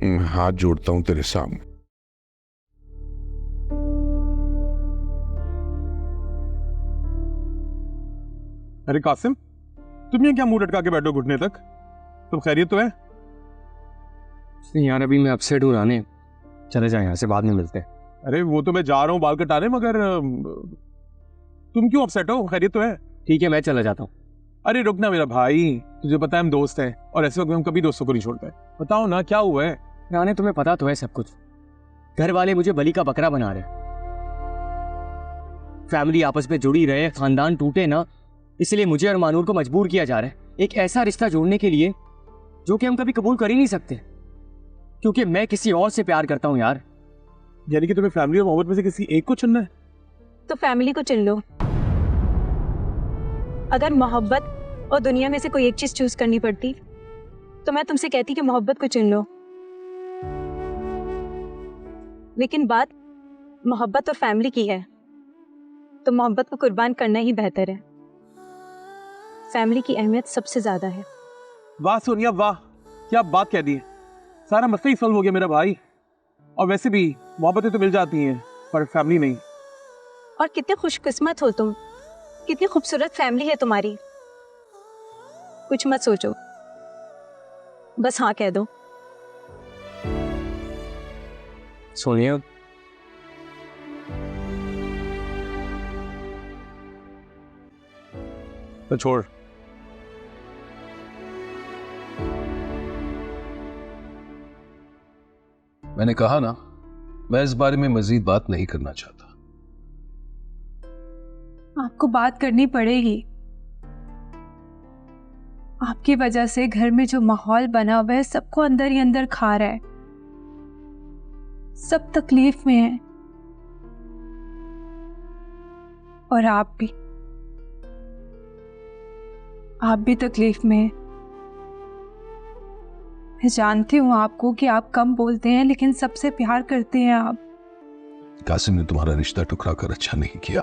हाथ जोड़ता हूं तेरे सामने। अरे कासिम, तुम ये क्या मुंह लटका के बैठो घुटने तक? तुम खैरियत तो है? नहीं यार, अभी मैं अपसेट हूँ राने, चले जाए यहाँ से, बाद में मिलते हैं। अरे वो तो मैं जा रहा हूँ बाल कटाने, मगर तुम क्यों अपसेट हो? खैरियत तो है? ठीक है, मैं चला जाता हूँ। अरे रुक ना मेरा भाई, तुझे पता है हम दोस्त हैं और ऐसे वक्त में हम कभी दोस्तों को नहीं छोड़ते। बताओ ना क्या हुआ है? राने तुम्हें पता तो है सब कुछ। घर वाले मुझे बलि का बकरा बना रहे, फैमिली आपस में जुड़ी रहे, खानदान टूटे ना, इसलिए मुझे और मानूर को मजबूर किया जा रहा है एक ऐसा रिश्ता जोड़ने के लिए जो कि हम कभी कबूल कर ही नहीं सकते, क्योंकि मैं किसी और से प्यार करता हूँ यार। यानी कि तुम्हें फैमिली और मोहब्बत में से किसी एक को चुनना है? तो फैमिली को चुन लो। अगर मोहब्बत और दुनिया में से कोई एक चीज चूज करनी पड़ती तो मैं तुमसे कहती कि मोहब्बत को चुन लो, लेकिन बात मोहब्बत और फैमिली की है तो मोहब्बत को कुर्बान करना ही बेहतर है। फैमिली की अहमियत सबसे ज्यादा है। वाह सोनिया वाह, क्या बात कह दी है। सारा मसला ही सॉल्व हो गया मेरा भाई। और वैसे भी मोहब्बतें तो मिल जाती हैं पर फैमिली नहीं। और कितने खुशकिस्मत हो तुम, कितनी खूबसूरत फैमिली है तुम्हारी। कुछ मत सोचो, बस हाँ कह दो। सोनिया, तो छोड़। मैंने कहा ना, मैं इस बारे में मजीद बात नहीं करना चाहता। आपको बात करनी पड़ेगी। आपकी वजह से घर में जो माहौल बना हुआ है सबको अंदर ही अंदर खा रहा है। सब तकलीफ में है और आप भी तकलीफ में हैं। मैं जानती हूँ आपको कि आप कम बोलते हैं लेकिन सबसे प्यार करते हैं आप। कासिम ने तुम्हारा रिश्ता टुकरा कर अच्छा नहीं किया।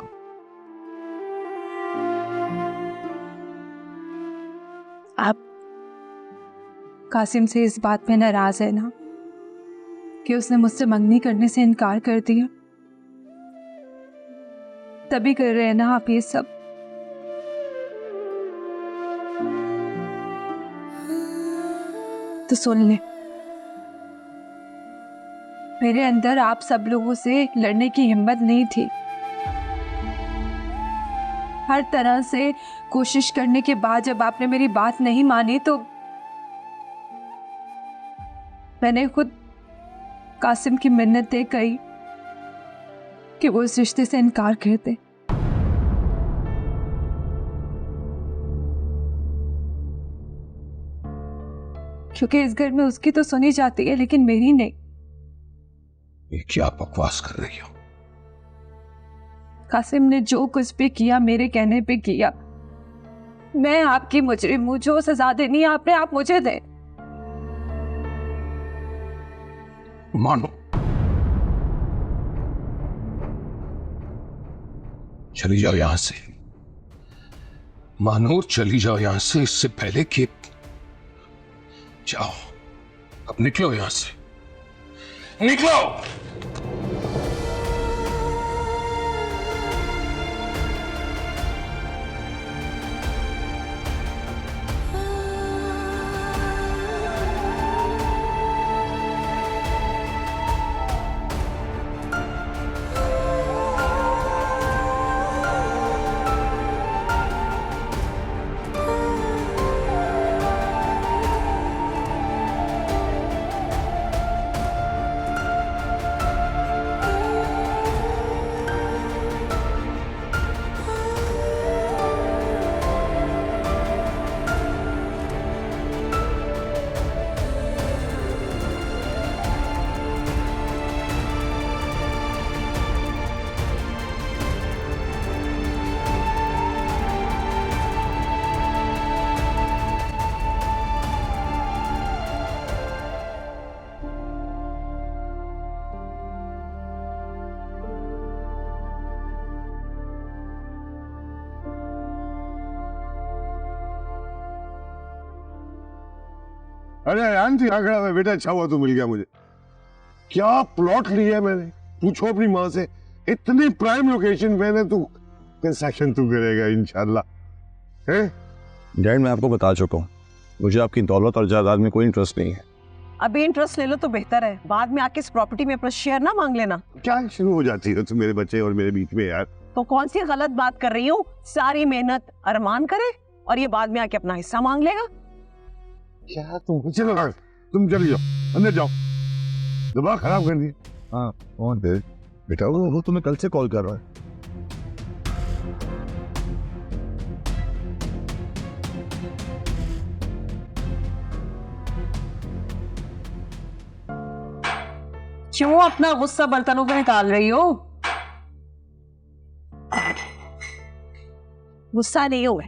आप कासिम से इस बात पे नाराज है ना कि उसने मुझसे मंगनी करने से इनकार कर दिया? तभी कर रहे हैं ना आप ये सब। तो सुन ले, मेरे अंदर आप सब लोगों से लड़ने की हिम्मत नहीं थी। हर तरह से कोशिश करने के बाद जब आपने मेरी बात नहीं मानी तो मैंने खुद कासिम की मिन्नतें कही कि वो इस रिश्ते से इनकार कर दे। क्योंकि इस घर में उसकी तो सुनी जाती है लेकिन मेरी नहीं। ये क्या बकवास कर रही हो? कासिम ने जो कुछ भी किया मेरे कहने पे किया। मैं आपकी मुजरिम हूं, जो सजा देनी है आपने आप मुझे दे। मानो, चली जाओ यहां से। मानूर, चली जाओ यहां से, इससे पहले कि जाओ। अब निकलो यहां से, निकलो। अरे यार तू यहाँ खड़ा है बेटा, अच्छा हुआ तू मिल गया मुझे। क्या प्लॉट लिया है मैंने, पूछो अपनी माँ से। इतनी प्राइम लोकेशन पे ना, तू कंस्ट्रक्शन तू करेगा इंशाल्लाह। हैं? डैड मैं आपको बता चुका हूँ, मुझे आपकी दौलत और जायदाद में कोई इंटरेस्ट नहीं है। अभी इंटरेस्ट ले लो तो बेहतर है, बाद में आके इस प्रॉपर्टी में अपना शेयर ना मांग लेना। क्या शुरू हो जाती है तू मेरे बच्चे और मेरे बीच में यार। तो कौन सी गलत बात कर रही हूँ? सारी मेहनत अरमान करे और ये बाद में आके अपना हिस्सा मांग लेगा। क्या तुम, चलो तुम चले जाओ, अंदर जाओ, दिमाग खराब कर दिया। हाँ कौन बेटा? वो तुम्हें कल से कॉल कर रहा है। क्यों अपना गुस्सा बर्तनों पे निकाल रही हो? गुस्सा नहीं हुआ,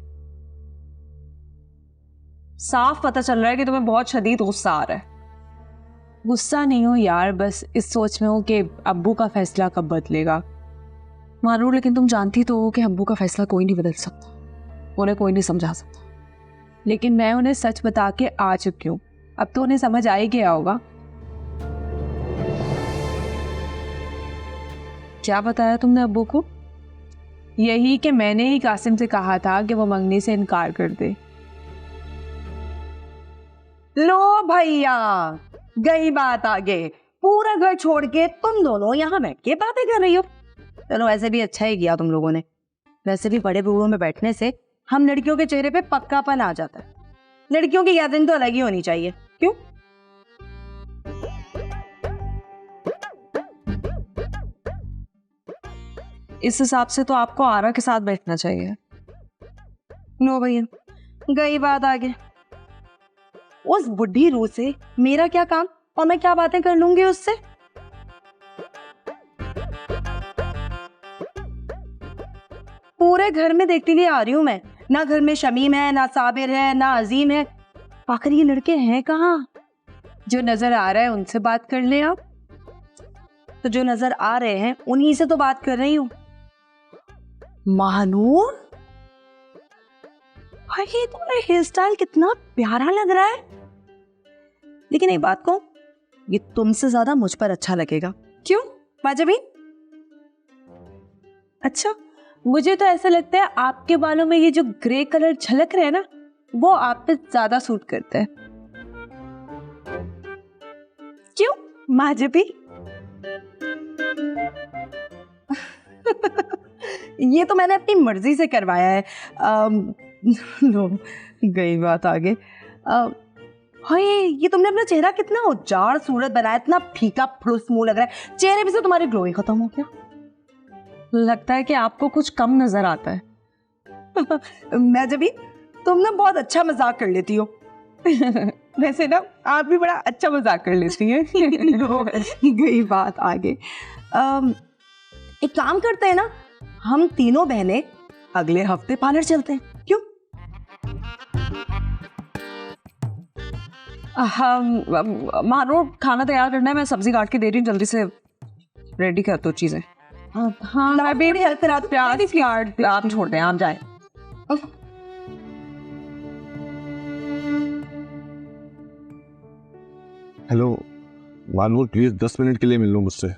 साफ पता चल रहा है कि तुम्हें बहुत शदीद गुस्सा आ रहा है। गुस्सा नहीं हो यार, बस इस सोच में हो कि अब्बू का फैसला कब बदलेगा। मानो, लेकिन तुम जानती तो हो कि अब्बू का फैसला कोई नहीं बदल सकता, उन्हें कोई नहीं समझा सकता। लेकिन मैं उन्हें सच बता के आ चुकी हूँ, अब तो उन्हें समझ आ ही गया होगा। क्या बताया तुमने अब्बू को? यही कि मैंने ही कासिम से कहा था कि वो मंगनी से इनकार कर दे। लो भैया, गई बात आगे। पूरा घर छोड़ के तुम दोनों यहाँ बैठ के बातें कर रही हो। चलो ऐसे भी अच्छा ही किया तुम लोगों ने। वैसे भी बड़े बूढ़ों में बैठने से हम लड़कियों के चेहरे पे पक्कापन आ जाता है। लड़कियों की गैदरिंग तो अलग ही होनी चाहिए, क्यों? इस हिसाब से तो आपको आरा के साथ बैठना चाहिए। नो भैया, गई बात आगे। उस बुढ़ी रूह से मेरा क्या काम, और मैं क्या बातें कर लूंगी उससे? पूरे घर में देखती हुई आ रही हूं मैं, ना घर में शमीम है, ना साबिर है, ना अजीम है। आखिर ये लड़के हैं कहाँ? जो नजर आ रहा है उनसे बात कर ले आप। तो जो नजर आ रहे हैं उन्हीं से तो बात कर रही हूँ। महानूर, भाई ये तुम्हारा हेयर स्टाइल कितना प्यारा लग रहा है। लेकिन एक बात कहूं, ये तुमसे ज्यादा मुझ पर अच्छा लगेगा। क्यों माजबी? अच्छा, मुझे तो ऐसा लगता है आपके बालों में ये जो ग्रे कलर झलक रहे हैं ना, वो आप पे ज्यादा सूट करते हैं। क्यों माजबी? ये तो मैंने अपनी मर्जी से करवाया है। लो, गई बात आगे। हाँ, ये तुमने अपना चेहरा कितना उजाड़ सूरत बनाया, इतना फीका फड़ूस मुंह लग रहा है। चेहरे पे से तुम्हारी ग्लो ही खत्म हो गया। लगता है कि आपको कुछ कम नजर आता है। मैं जब भी, तुम ना बहुत अच्छा मजाक कर लेती हो। वैसे ना आप भी बड़ा अच्छा मजाक कर लेती हैं। गई बात आगे। एक काम करते हैं ना, हम तीनों बहनें अगले हफ्ते पार्लर चलते हैं, क्यों? मानो, खाना तैयार करना है, मैं सब्जी काट के दे रही हूँ, जल्दी से रेडी कर दो चीजें। हाँ, मैं भी हेल्प करा दूं। प्याज आप छोड़ दें, आप जाए। हेलो मानूर, प्लीज 10 मिनट के लिए मिल लो मुझसे।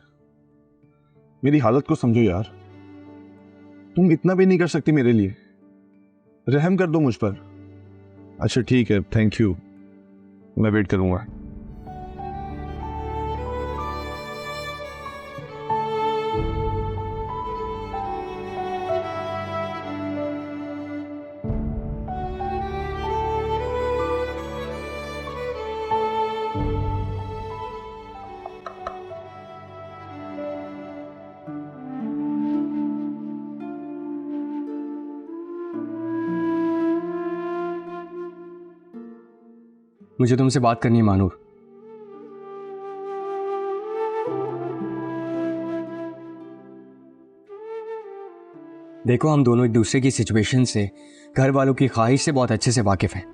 मेरी हालत को समझो यार, तुम इतना भी नहीं कर सकती मेरे लिए। रहम कर दो मुझ पर। अच्छा ठीक है, थैंक यू, मैं वेट करूंगा। मुझे तुमसे बात करनी है मानूर। देखो, हम दोनों एक दूसरे की सिचुएशन से, घर वालों की ख्वाहिश से बहुत अच्छे से वाकिफ हैं।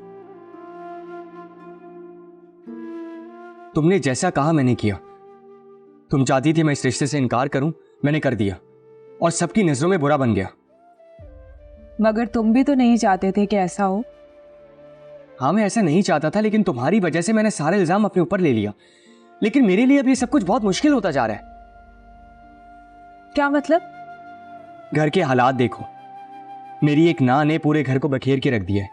तुमने जैसा कहा मैंने किया। तुम चाहती थी मैं इस रिश्ते से इनकार करूं, मैंने कर दिया और सबकी नजरों में बुरा बन गया। मगर तुम भी तो नहीं चाहते थे कि ऐसा हो। हाँ, मैं ऐसा नहीं चाहता था, लेकिन तुम्हारी वजह से मैंने सारा इल्जाम अपने ऊपर ले लिया। लेकिन मेरे लिए अब ये सब कुछ बहुत मुश्किल होता जा रहा है। क्या मतलब? घर के हालात देखो, मेरी एक नान ने पूरे घर को बखेर के रख दिया है।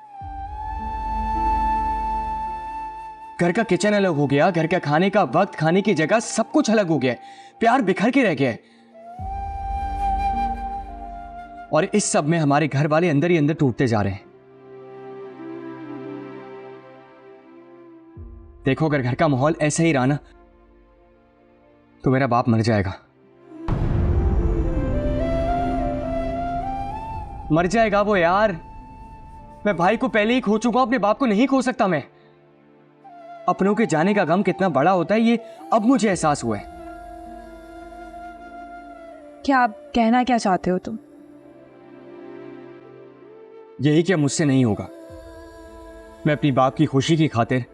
घर का किचन अलग हो गया, घर का खाने का वक्त, खाने की जगह, सब कुछ अलग हो गया है। प्यार बिखर के रह गया है। और इस सब में हमारे घर वाले अंदर ही अंदर टूटते जा रहे हैं। देखो, अगर घर का माहौल ऐसा ही रहा ना, तो मेरा बाप मर जाएगा। मर जाएगा वो यार। मैं भाई को पहले ही खो चुका हूं, अपने बाप को नहीं खो सकता मैं। अपनों के जाने का गम कितना बड़ा होता है, ये अब मुझे एहसास हुआ है। क्या आप कहना क्या चाहते हो तुम? यही क्या मुझसे नहीं होगा। मैं अपनी बाप की खुशी की खातिर,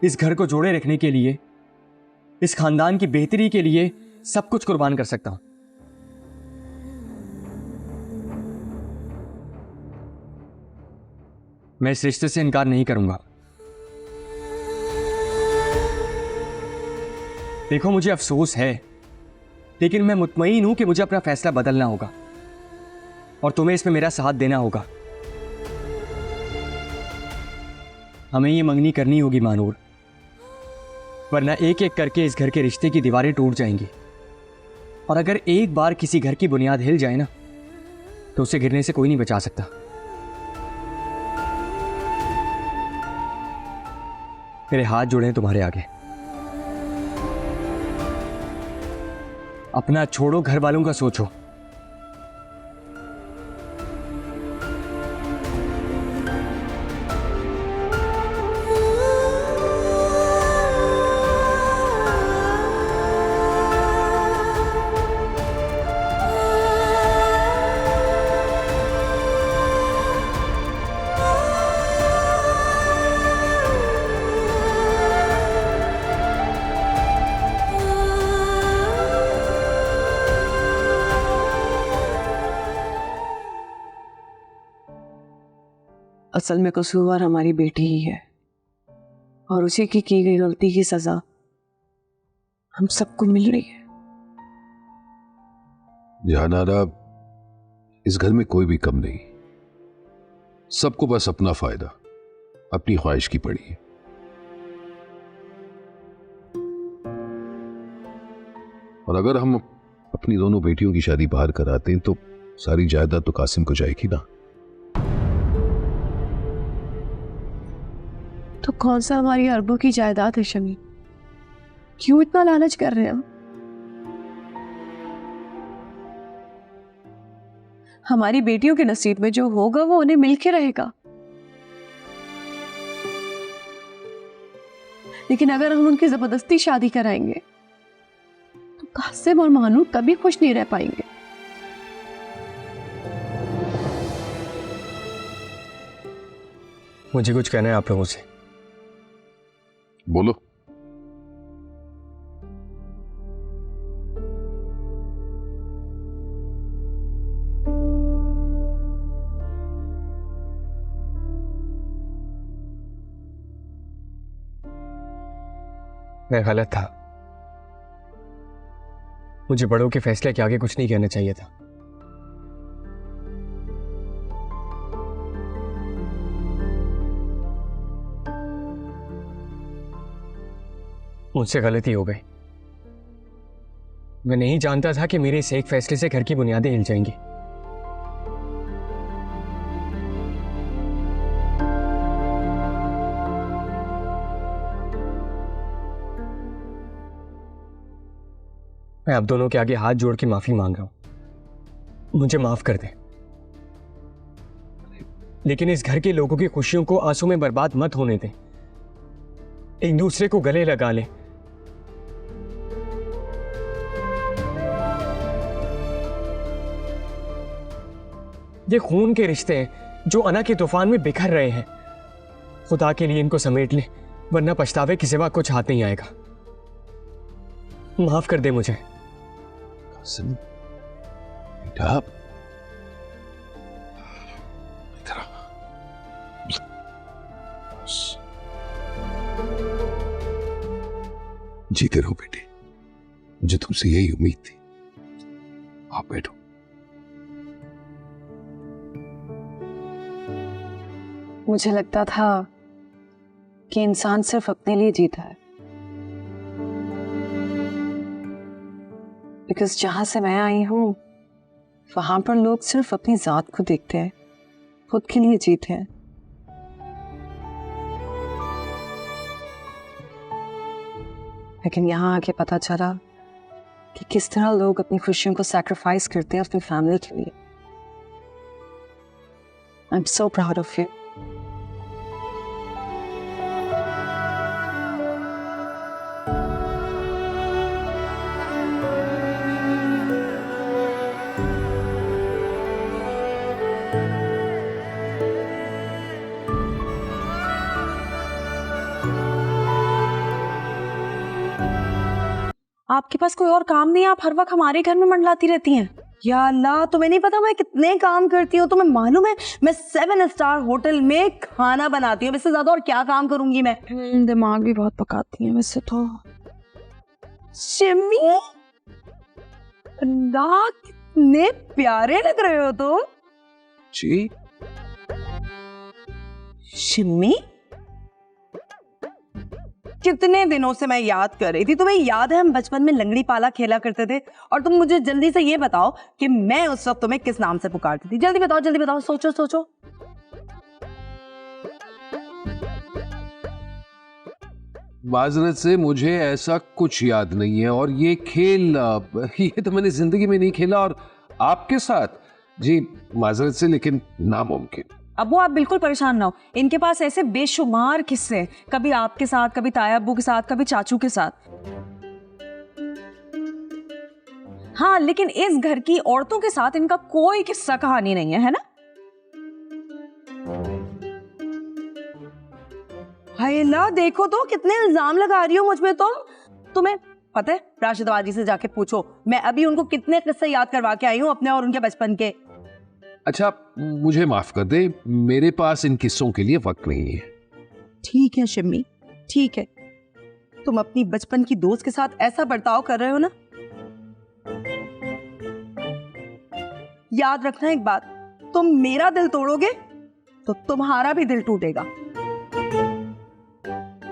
इस घर को जोड़े रखने के लिए, इस खानदान की बेहतरी के लिए सब कुछ कुर्बान कर सकता हूं। मैं इस रिश्ते से इनकार नहीं करूंगा। देखो, मुझे अफसोस है, लेकिन मैं मुतमईन हूं कि मुझे अपना फैसला बदलना होगा और तुम्हें इसमें मेरा साथ देना होगा। हमें ये मंगनी करनी होगी मानूर, वरना एक एक करके इस घर के रिश्ते की दीवारें टूट जाएंगी। और अगर एक बार किसी घर की बुनियाद हिल जाए ना, तो उसे गिरने से कोई नहीं बचा सकता। मेरे हाथ जुड़े हैं तुम्हारे आगे। अपना छोड़ो, घर वालों का सोचो। असल में कसूरवार हमारी बेटी ही है और उसी की गई गलती की सजा हम सबको मिल रही है। जहानारा, इस घर में कोई भी कम नहीं, सबको बस अपना फायदा, अपनी ख्वाहिश की पड़ी है। और अगर हम अपनी दोनों बेटियों की शादी बाहर कराते हैं तो सारी जायदाद तो कासिम को जाएगी ना। तो कौन सा हमारी अरबों की जायदाद है शमी? क्यों इतना लालच कर रहे हैं हम? हमारी बेटियों के नसीब में जो होगा वो उन्हें मिलके रहेगा। लेकिन अगर हम उनकी जबरदस्ती शादी कराएंगे तो कासिम और मानूर कभी खुश नहीं रह पाएंगे। मुझे कुछ कहना है आप लोगों से। बोलो। मैं गलत था। मुझे बड़ों के फैसले के आगे कुछ नहीं कहना चाहिए था। मुझसे गलती हो गई। मैं नहीं जानता था कि मेरे इस एक फैसले से घर की बुनियादें हिल जाएंगी। मैं आप दोनों के आगे हाथ जोड़ के माफी मांग रहा हूं। मुझे माफ कर दें। लेकिन इस घर के लोगों की खुशियों को आंसू में बर्बाद मत होने दें। एक दूसरे को गले लगा लें। ये खून के रिश्ते हैं जो अना के तूफान में बिखर रहे हैं। खुदा के लिए इनको समेट लें, वरना पछतावे के सिवा कुछ हाथ नहीं आएगा। माफ कर दे मुझे। कासिम, बेटा, इधर आ। बस। जीते रहो बेटी, मुझे तुमसे यही उम्मीद थी। आप बैठो। मुझे लगता था कि इंसान सिर्फ अपने लिए जीता है, बिकॉज जहां से मैं आई हूं वहां पर लोग सिर्फ अपनी जात को देखते हैं, खुद के लिए जीते हैं। लेकिन यहाँ आके पता चला कि किस तरह लोग अपनी खुशियों को सैक्रिफाइस करते हैं अपनी फैमिली के लिए। I am so proud of you. आपके पास कोई और काम नहीं है? आप हर वक्त हमारे घर में मंडलाती रहती हैं। या अल्लाह, तुम्हें नहीं पता मैं कितने काम करती हूँ? तुम्हें मालूम है मैं 7 स्टार होटल में खाना बनाती हूँ, इससे ज्यादा और क्या काम करूंगी मैं? दिमाग भी बहुत पकाती है वैसे तो। शिम्मी, अल्लाह कितने प्यारे लग रहे हो तुम। जी शिम्मी, कितने दिनों से मैं याद कर रही थी। तुम्हें याद है हम बचपन में लंगड़ी पाला खेला करते थे? और तुम मुझे जल्दी से ये बताओ कि मैं उस वक्त तुम्हें किस नाम से पुकारती थी? जल्दी बताओ, जल्दी बताओ, सोचो सोचो। माजरत से मुझे ऐसा कुछ याद नहीं है, और ये खेल ये तो मैंने जिंदगी में नहीं खेला, और आपके साथ जी माजरत से, लेकिन नामुमकिन। अबू आप बिल्कुल परेशान ना हो, इनके पास ऐसे बेशुमार किस्से, कभी आपके साथ, कभी ताया अब्बू के साथ, कभी चाचू के साथ। हाँ, लेकिन इस घर की औरतों के साथ इनका कोई किस्सा कहानी नहीं है ना? हाय अल्लाह, देखो तो कितने इल्जाम लगा रही हो मुझ पे तुम। तुम्हें पता है, राशिद बाजी से जाके पूछो, मैं अभी उनको कितने किस्से याद करवा के आई हूँ अपने और उनके बचपन के। अच्छा, मुझे माफ कर दे, मेरे पास इन किस्सों के लिए वक्त नहीं है। ठीक है शिम्मी, ठीक है, तुम अपनी बचपन की दोस्त के साथ ऐसा बर्ताव कर रहे हो ना। याद रखना एक बात, तुम मेरा दिल तोड़ोगे तो तुम्हारा भी दिल टूटेगा।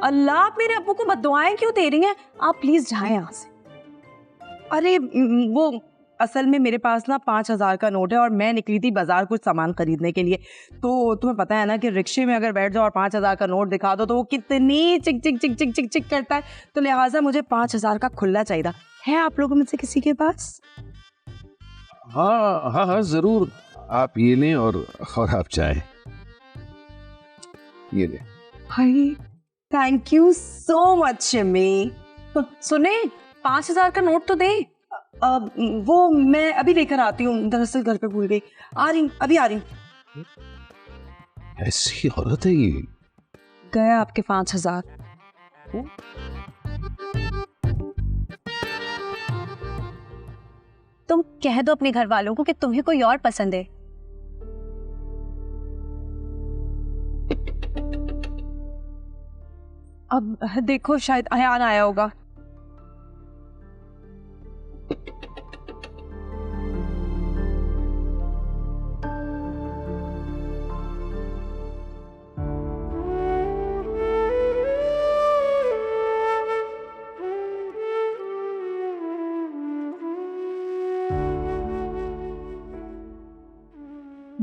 अल्लाह, आप मेरे अब्बू को बद्दुआएं क्यों दे रही हैं? आप प्लीज जाएं यहाँ से। अरे वो असल में मेरे पास ना 5000 का नोट है और मैं निकली थी बाजार कुछ सामान खरीदने के लिए। तो तुम्हें पता है ना कि रिक्शे में अगर बैठ जाओ और 5000 का नोट दिखा दो तो वो कितनी चिक चिक चिक चिक चिक चिक करता है। तो लिहाजा मुझे 5000 का खुला चाहिए। है आप लोगों में से किसी के पास? हाँ हाँ हाँ जरूर, आप ये लें और आप चाहें ये लें। हाय, थैंक यू सो मच शिम्मी। सुने, 5000 का नोट तो दे। वो मैं अभी लेकर आती हूँ, दरअसल घर पे भूल गई। आ रही हूँ, अभी आ रही हूँ। ऐसी औरत है ये। गया आपके 5000। तुम कह दो अपने घर वालों को कि तुम्हें कोई और पसंद है। अब देखो, शायद अयान आया होगा।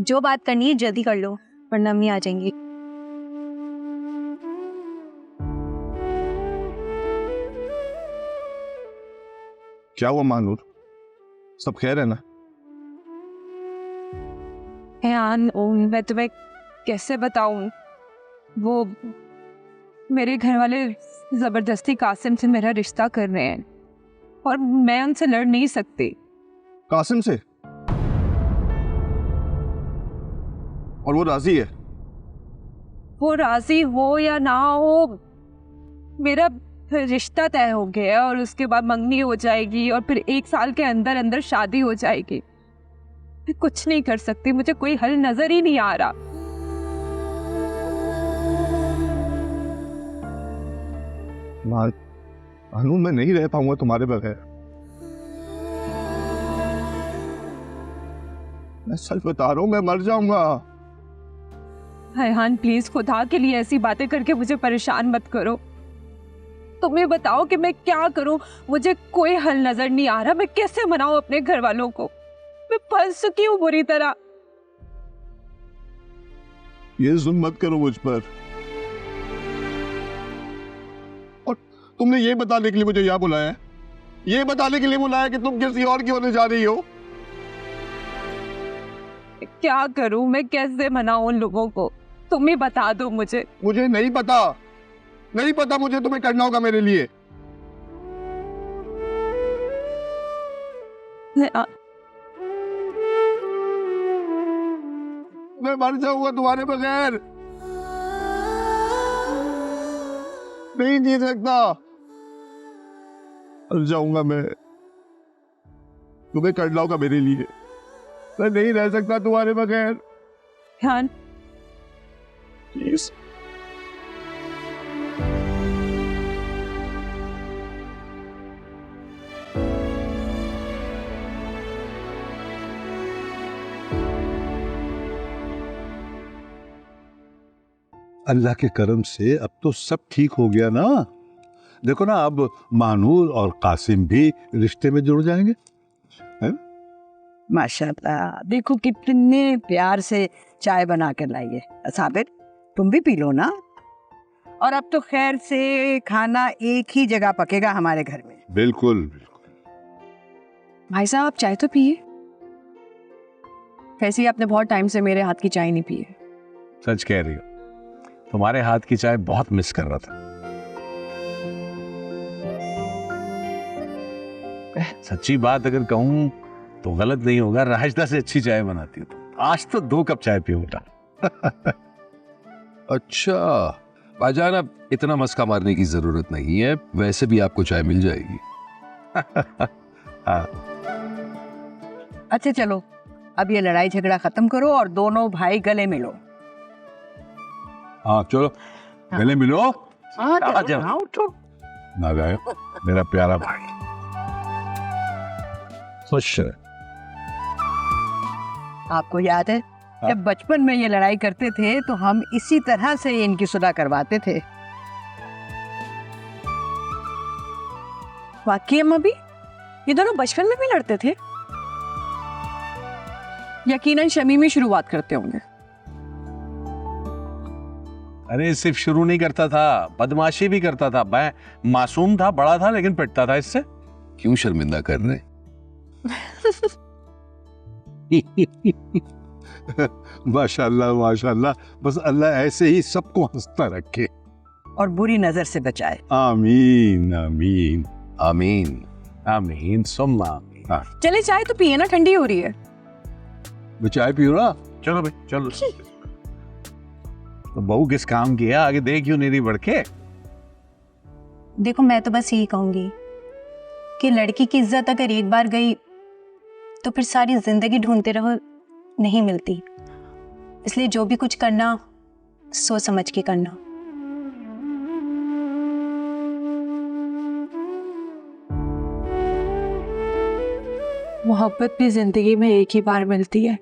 जो बात करनी है जल्दी कर लो, वरना अम्मी आ जाएंगी। क्या हुआ मानूर, सब खैर है ना? अयान, मैं तुम्हें कैसे बताऊं, वो मेरे घर वाले जबरदस्ती कासिम से मेरा रिश्ता कर रहे हैं और मैं उनसे लड़ नहीं सकती। कासिम से? और वो राजी है? वो राजी हो या ना हो, मेरा रिश्ता तय हो गया है और उसके बाद मंगनी हो जाएगी और फिर 1 साल के अंदर अंदर शादी हो जाएगी। मैं कुछ नहीं कर सकती, मुझे कोई हल नजर ही नहीं आ रहा। अनु, मैं नहीं रह पाऊंगा तुम्हारे बगैर। मैं सच बता रहा हूं, मैं मर जाऊंगा। रेहान प्लीज खुदा के लिए ऐसी बातें करके मुझे परेशान मत करो। तुम्हें बताओ कि मैं क्या करूं, मुझे कोई हल नजर नहीं आ रहा। मैं कैसे मनाऊं अपने घर वालों को? मैं फंस चुकी हूं बुरी तरह। ये जुल्म मत करो मुझ पर। और तुमने ये बताने के लिए मुझे यहाँ बुलाया है? ये बताने के लिए बुलाया कि तुम किसी और की होने जा रही हो? क्या करूं मैं, कैसे मनाऊं उन लोगों को? तुम ही बता दो मुझे। मुझे नहीं पता, नहीं पता मुझे। तुम्हें करना होगा मेरे लिए। मैं मर जाऊंगा तुम्हारे बगैर, नहीं जी सकता। मर जाऊंगा मैं। तुम्हें करना होगा मेरे लिए। मैं नहीं रह सकता तुम्हारे बगैर। रेहान प्लीज। अल्लाह के करम से अब तो सब ठीक हो गया ना। देखो ना, अब मानूर और कासिम भी रिश्ते में जुड़ जाएंगे। है? माशाल्लाह, देखो कितने प्यार से चाय बना कर लाई है। साबिर, तुम भी पी लो ना। और अब तो खैर से खाना एक ही जगह पकेगा हमारे घर में। बिल्कुल बिल्कुल। भाई साहब आप चाय तो पिए। वैसे ही आपने बहुत टाइम से मेरे हाथ की चाय नहीं पी है। सच कह रही हो, तुम्हारे हाथ की चाय बहुत मिस कर रहा था। सच्ची बात अगर कहूं तो गलत नहीं होगा, राजदा से अच्छी चाय बनाती हो तुम। आज तो 2 कप चाय पियो बेटा। अच्छा भाईजान, अब इतना मस्का मारने की जरूरत नहीं है, वैसे भी आपको चाय मिल जाएगी। अच्छा चलो, अब ये लड़ाई झगड़ा खत्म करो और दोनों भाई गले मिलो। हाँ चलो, गले मिलो। हाँ आ चलो, जाओ। हाँ, उठो। नारायण, मेरा प्यारा भाई, खुश रहे। आपको याद है जब बचपन में ये लड़ाई करते थे तो हम इसी तरह से इनकी सुलह करवाते थे। वाकई अम्मा भी ये दोनों बचपन में भी लड़ते थे। यकीनन शमी में शुरुआत करते होंगे। अरे सिर्फ शुरू नहीं करता था, बदमाशी भी करता था। मैं मासूम था, बड़ा था, लेकिन पिटता था इससे। क्यों शर्मिंदा कर रहे? माशाल्लाह माशाल्लाह, बस अल्लाह ऐसे ही सबको हंसता रखे और बुरी नजर से बचाए। आमीन आमीन आमीन आमीन सुम्मा आमीन। हाँ, चले चाय तो पिए ना, ठंडी हो रही है। मैं चाय पियो ना। चलो भाई चलो। तो बहू किस काम की है, आगे देख क्यों नहीं रही बढ़ के? देखो मैं तो बस यही कहूंगी कि लड़की की इज्जत अगर एक बार गई तो फिर सारी जिंदगी ढूंढते रहो, नहीं मिलती। इसलिए जो भी कुछ करना सोच समझ के करना। मोहब्बत भी जिंदगी में एक ही बार मिलती है।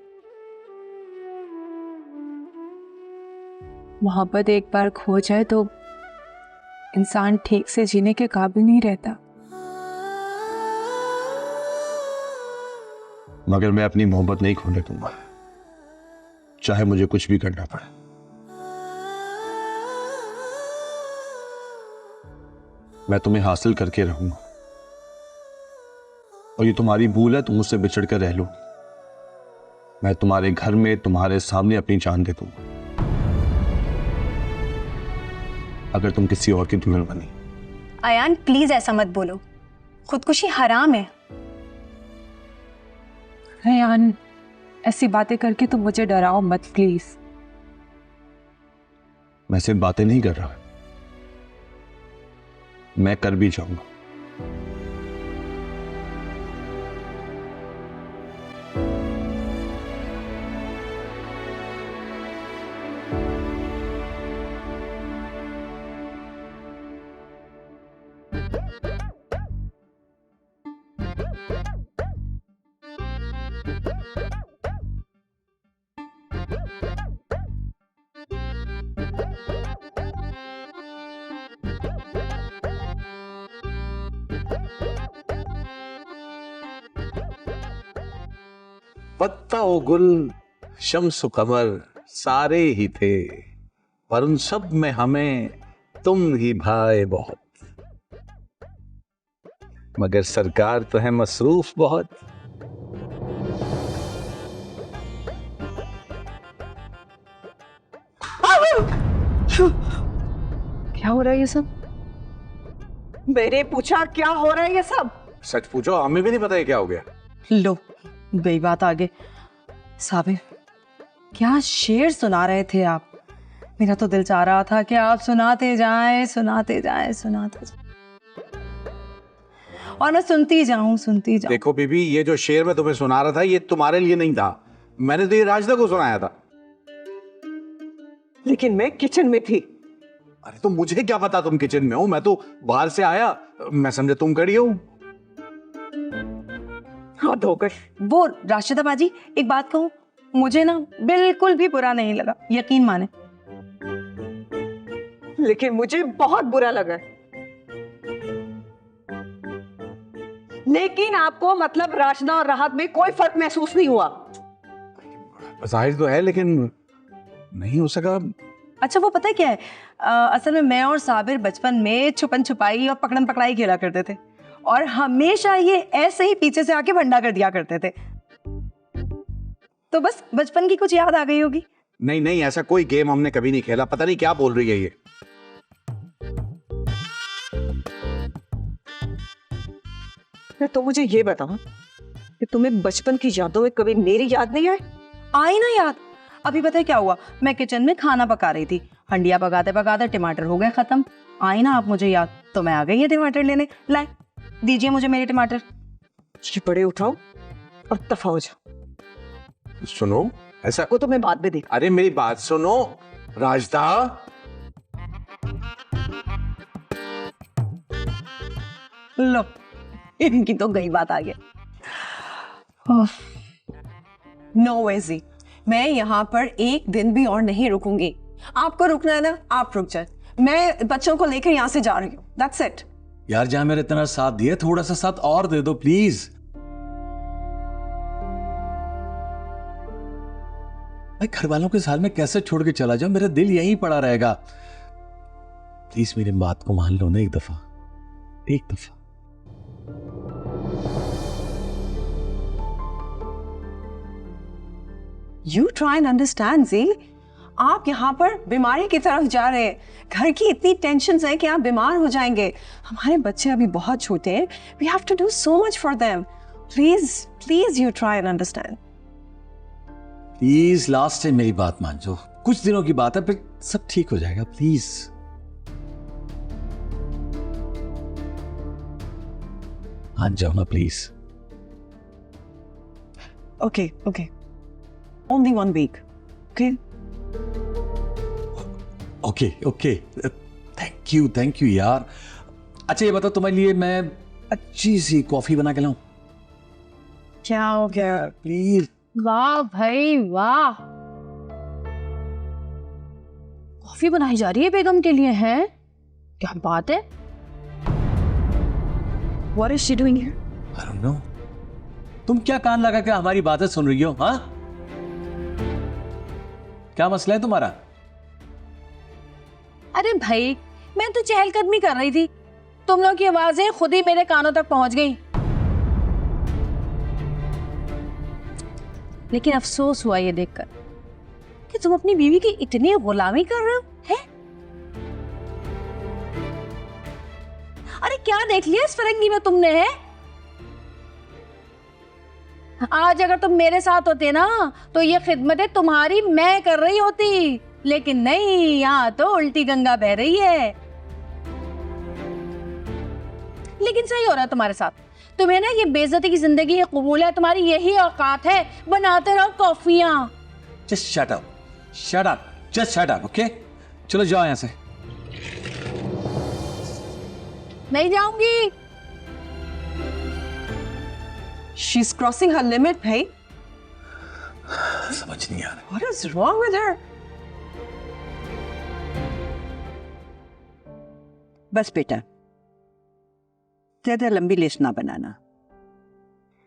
मोहब्बत एक बार खो जाए तो इंसान ठीक से जीने के काबिल नहीं रहता। मगर मैं अपनी मोहब्बत नहीं खोने दूंगा, चाहे मुझे कुछ भी करना पड़े। मैं तुम्हें हासिल करके रहूंगा, और ये तुम्हारी भूल है, तुम मुझसे बिछड़ कर रह लो। मैं तुम्हारे घर में तुम्हारे सामने अपनी जान दे दूंगा अगर तुम किसी और की दुल्हन बनी। आयान प्लीज ऐसा मत बोलो, खुदकुशी हराम है। रेहान ऐसी बातें करके तुम मुझे डराओ मत प्लीज। मैं सिर्फ बातें नहीं कर रहा, मैं कर भी जाऊंगा। पत्ता ओ गुल शम्स कमर सारे ही थे, पर उन सब में हमें तुम ही भाए बहुत। मगर सरकार तो है मसरूफ बहुत। क्या हो रहा है ये सब? मैंने पूछा क्या हो रहा है ये सब? सच पूछो, हमें भी नहीं पता है क्या हो गया। लो गई बात आगे। साबिर, क्या शेर सुना रहे थे आप? मेरा तो दिल चाह रहा था कि आप सुनाते जाएं, सुनाते जाएं, सुनाते जाएं, और मैं सुनती जाऊं, सुनती जाऊं। देखो बीबी, ये जो शेर मैं तुम्हें सुना रहा था ये तुम्हारे लिए नहीं था, मैंने तो ये राजदा को सुनाया था। लेकिन मैं किचन में थी। अरे तो मुझे क्या पता तुम किचन में हो, मैं तो बाहर से आया, मैं समझा तुम खड़ी हो। हद हो गई। वो राशिदा बाजी, एक बात कहूं, मुझे ना बिल्कुल भी बुरा नहीं लगा, यकीन माने। लेकिन मुझे बहुत बुरा लगा। लेकिन आपको मतलब राशना और राहत में कोई फर्क महसूस नहीं हुआ? जाहिर तो है लेकिन नहीं हो सका। अच्छा वो पता है क्या है, असल में मैं और साबिर बचपन में छुपन छुपाई और पकड़न पकड़ाई खेला करते थे, और हमेशा ये ऐसे ही पीछे से आके भंडा कर दिया करते थे। तो बस बचपन की कुछ याद आ गई होगी। नहीं नहीं, ऐसा कोई गेम हमने कभी नहीं खेला। पता नहीं क्या बोल रही है ये। तो मुझे ये बताओ कि तुम्हें बचपन की यादों में कभी मेरी याद नहीं आई ना याद। अभी पता है क्या हुआ, मैं किचन में खाना पका रही थी, हंडिया पकाते पकाते टमाटर हो गए खत्म। आई ना आप मुझे याद, तो मैं आ गई है टमाटर लेने। लाए दीजिए मुझे मेरे टमाटर। बड़े उठाओ और दफा हो जाओ। सुनो, ऐसा को तो मैं बाद में देख। अरे मेरी बात सुनो राजदा। लो इनकी तो गई बात आ गई। नो वेजी, मैं यहाँ पर एक दिन भी और नहीं रुकूंगी। आपको रुकना है ना, आप रुक जाए। मैं बच्चों को लेकर यहाँ से जा रही हूँ। That's it. यार जहां मेरे इतना साथ दिया, थोड़ा सा साथ और दे दो प्लीज। भाई घर वालों के साथ में कैसे छोड़ के चला जाऊं, मेरा दिल यहीं पड़ा रहेगा। प्लीज मेरी बात को मान लो ना एक दफा, एक दफा। यू ट्राई एंड अंडरस्टैंड जी, आप यहाँ पर बीमारी की तरफ जा रहे हैं। घर की इतनी टेंशन है कि आप बीमार हो जाएंगे। हमारे बच्चे अभी बहुत छोटे हैं। We have to do so much for them. Please please you try and understand. Please last time मेरी बात मान जाओ, कुछ दिनों की बात है, फिर सब ठीक हो जाएगा। प्लीज मान जाओ ना please. Okay okay, only 1 week. Okay okay okay, thank you यार। अच्छा ये बताओ, तुम्हारे लिए मैं अच्छी सी कॉफी बना के लाऊं? क्या हो गया? प्लीज। वाह भाई वाह, कॉफी बनाई जा रही है बेगम के लिए, है क्या बात है? What is she doing here? I don't know. तुम क्या कान लगा के हमारी बातें सुन रही हो? हाँ, क्या मसला है तुम्हारा? अरे भाई मैं तो चहलकदमी कर रही थी, तुम लोग की आवाजें खुद ही मेरे कानों तक पहुंच गई। लेकिन अफसोस हुआ ये देखकर कि तुम अपनी बीवी की इतनी गुलामी कर रहे हो, है? अरे क्या देख लिया इस फरंगी में तुमने, है? आज अगर तुम मेरे साथ होते ना तो ये खिदमतें तुम्हारी मैं कर रही होती, लेकिन नहीं, यहाँ तो उल्टी गंगा बह रही है। लेकिन सही हो रहा है तुम्हारे साथ। तुम्हें ना ये बेइज्जती की जिंदगी है कबूल है, तुम्हारी यही औकात है, बनाते रहो कॉफियां। Just shut up, shut up, just shut up, okay? चलो जाओ यहाँ से। नहीं जाऊंगी। She is crossing her limit भाई। समझ नहीं आ रहा। What is wrong with her? बस बेटा, ज्यादा लंबी लिस्ट ना बनाना।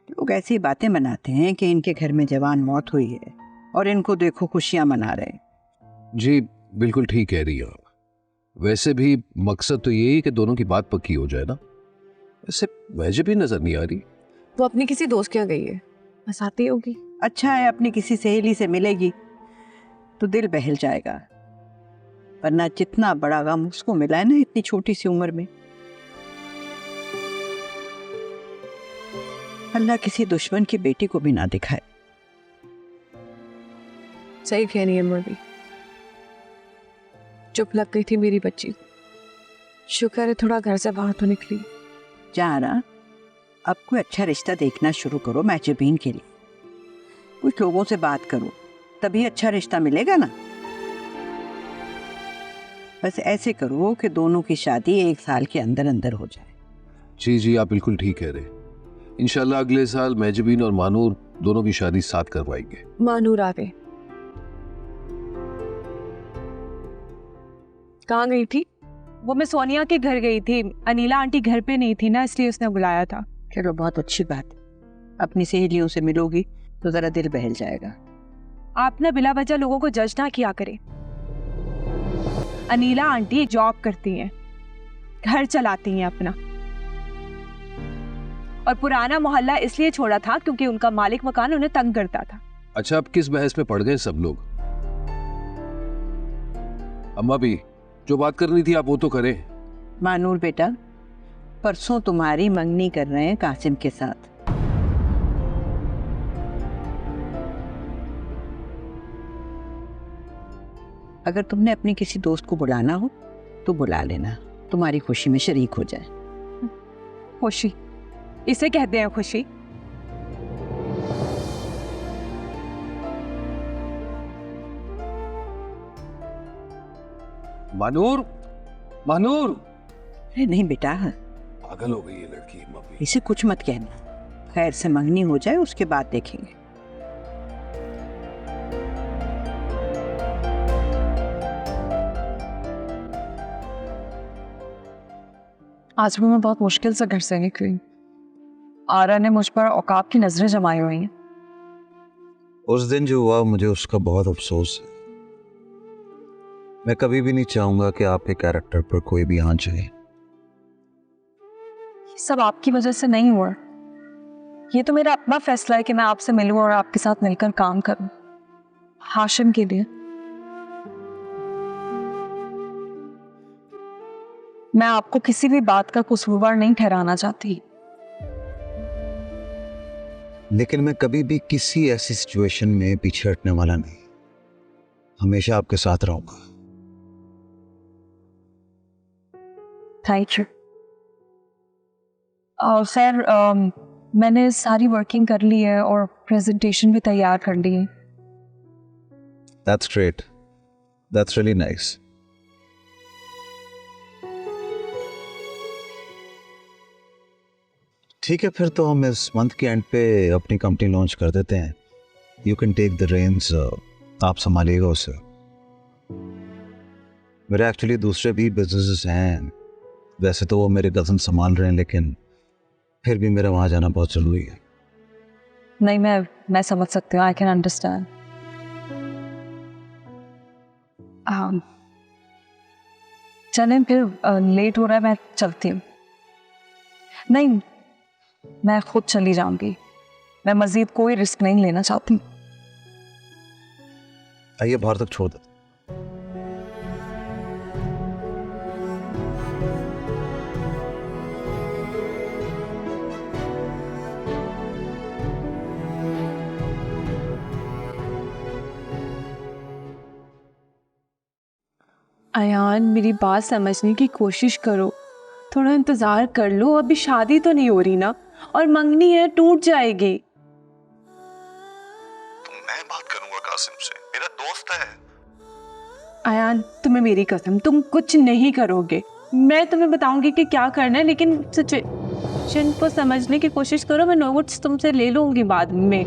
लोग ऐसी बातें बनाते हैं कि इनके घर में जवान मौत हुई है और इनको देखो खुशियां मना रहे। जी बिल्कुल ठीक कह रही हैं आप। वैसे भी मकसद तो यही है कि दोनों की बात पक्की हो जाए ना। वैसे वजह भी नजर नहीं आ रही। वो अपनी किसी दोस्त के यहाँ गई है, बस आती होगी। अच्छा है अपनी किसी सहेली से मिलेगी तो दिल बहल जाएगा, वरना जितना बड़ा गम उसको मिला है ना इतनी छोटी सी उम्र में। अल्लाह किसी दुश्मन की बेटी को भी ना दिखाए। सही कह रही है मर्दी, चुप लग गई थी मेरी बच्ची। शुक्र है थोड़ा घर से बाहर तो निकली। जाना, अब कोई अच्छा रिश्ता देखना शुरू करो मैचबीन के लिए। कुछ लोगों से बात करो, तभी अच्छा रिश्ता मिलेगा ना। बस ऐसे करो कि दोनों की शादी 1 साल के अंदर अंदर हो जाए। जी जी आप बिल्कुल ठीक कह रहे हैं। इंशाल्लाह अगले साल मैजबीन और मानूर दोनों की शादी साथ करवाएंगे। मानूर आ गए। कहाँ गई थी? वो मैं सोनिया के घर गई थी। अनीला आंटी घर पे नहीं थी ना, इसलिए उसने बुलाया था। चलो बहुत अच्छी बात, अपनी सहेलियों से मिलोगी तो जरा दिल बहल जाएगा। आप ना बिला वजह लोगों को जज ना किया करें। अनीला आंटी जॉब करती हैं, घर चलाती हैं अपना, और पुराना मोहल्ला इसलिए छोड़ा था क्योंकि उनका मालिक मकान उन्हें तंग करता था। अच्छा अब किस बहस में पड़ गए सब लोग? अम्मा भी जो बात करनी थी आप वो तो करें। मानूर बेटा, परसों तुम्हारी मंगनी कर रहे हैं कासिम के साथ। अगर तुमने अपनी किसी दोस्त को बुलाना हो तो बुला लेना, तुम्हारी खुशी में शरीक हो जाए। खुशी इसे कहते हैं खुशी? मानूर, मानूर। अरे नहीं बेटा, पागल हो गई ये लड़की। मम्मी इसे कुछ मत कहना, खैर से मंगनी हो जाए उसके बाद देखेंगे। आज भी मैं बहुत मुश्किल से घर से निकली। आरा ने मुझ पर औकाब की नजरें जमाई हुई हैं। उस दिन जो हुआ मुझे उसका बहुत अफसोस है। मैं कभी भी नहीं चाहूंगा कि आपके कैरेक्टर पर कोई भी आंच आए। ये सब आपकी वजह से नहीं हुआ। ये तो मेरा अपना फैसला है कि मैं आपसे मिलूं और आपके साथ मिलकर काम करूं, हाशिम के लिए। मैं आपको किसी भी बात का कसूरवार नहीं ठहराना चाहती, लेकिन मैं कभी भी किसी ऐसी सिचुएशन में पीछे हटने वाला नहीं, हमेशा आपके साथ रहूंगा। Thank you. और खैर मैंने सारी वर्किंग कर ली है और प्रेजेंटेशन भी तैयार कर ली है। That's great. That's really nice. ठीक है, फिर तो हम इस मंथ के एंड पे अपनी कंपनी लॉन्च कर देते हैं। You can take the reins, आप संभालिएगा उसे। मेरे एक्चुअली दूसरे भी बिजनेसेस हैं, वैसे तो वो मेरे कज़न संभाल रहे हैं, लेकिन फिर भी मेरा वहाँ जाना बहुत ज़रूरी है। नहीं, मैं समझ सकती हूँ। I can understand. चलें फिर, लेट हो रहा है, मैं चलती हूँ। नहीं, मैं खुद चली जाऊंगी। मैं मजीद कोई रिस्क नहीं लेना चाहती। आइए बाहर तक छोड़ दो। अयान, मेरी बात समझने की कोशिश करो, थोड़ा इंतजार कर लो। अभी शादी तो नहीं हो रही ना, और मंगनी है, टूट जाएगी। तो मैं बात करूंगा कासिम से, मेरा दोस्त है। अयान, तुम्हें मेरी कसम, तुम कुछ नहीं करोगे। मैं तुम्हें बताऊंगी कि क्या करना है, लेकिन सिचुएशन को समझने की कोशिश करो। मैं नोट्स तुमसे ले लूंगी बाद में।